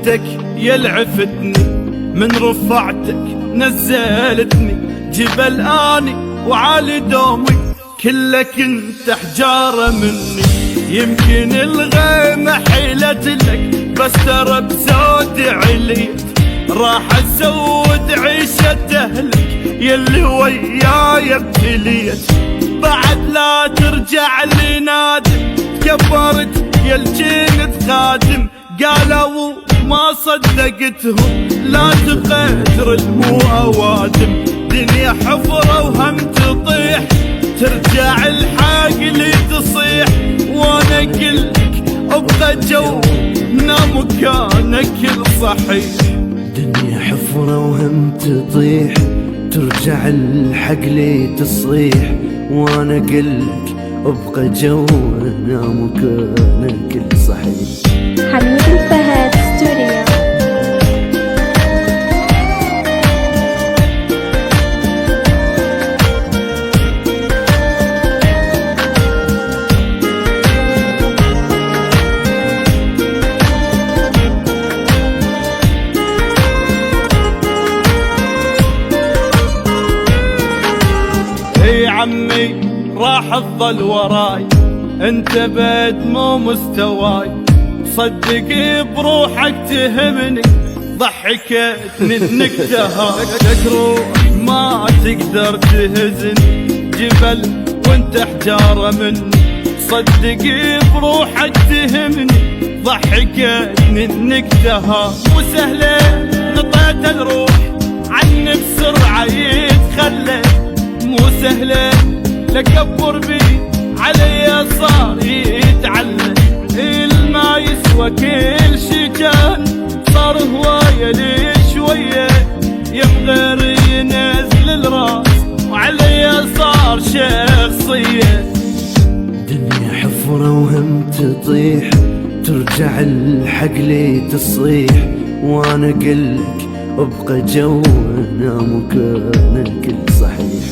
انتك يلعفتني، من رفعتك نزلتني جبل اني وعالي دومي، كلك انت حجارة مني. يمكن الغيمة حيلت لك بس ترى بزود عليت، راح ازود عيشة اهلك يلي وياي ابتليت. بعد لا ترجع لي نادم، تكبرت يا الجند خادم، قالوا ما صدقتهم لا تقدر المو اوادم. دنيا حفرة وهم تطيح، ترجع الحق لي تصيح، وانا قلك ابقى جو مكانك الصحيح. دنيا حفرة وهم تطيح، ترجع الحق لي تصيح، وانا قلك ابقى جونا مكانك الصحيح. حميد الفهد ستوديو. اي عمي راح تظل وراي، انت بعد مو مستواي، صدق بروحك تهمني، ضحكتني انك تهاك روح ما تقدر تهزني، جبل وانت حجارة مني، صدق بروحك تهمني، ضحكتني انك تهاك. مو سهلة نطيت الروح عني بسرعة يتخلى، مو سهلة لكبر بي علي صار يتعلم، الما يسوى كل شي كان صار هواية لي شوية، يبغى ينزل الراس وعلي صار شخصية. دنيا حفرة وهم تطيح، ترجع الحق لي تصيح، وانا قلك ابقى جونا مكانك الصحيح.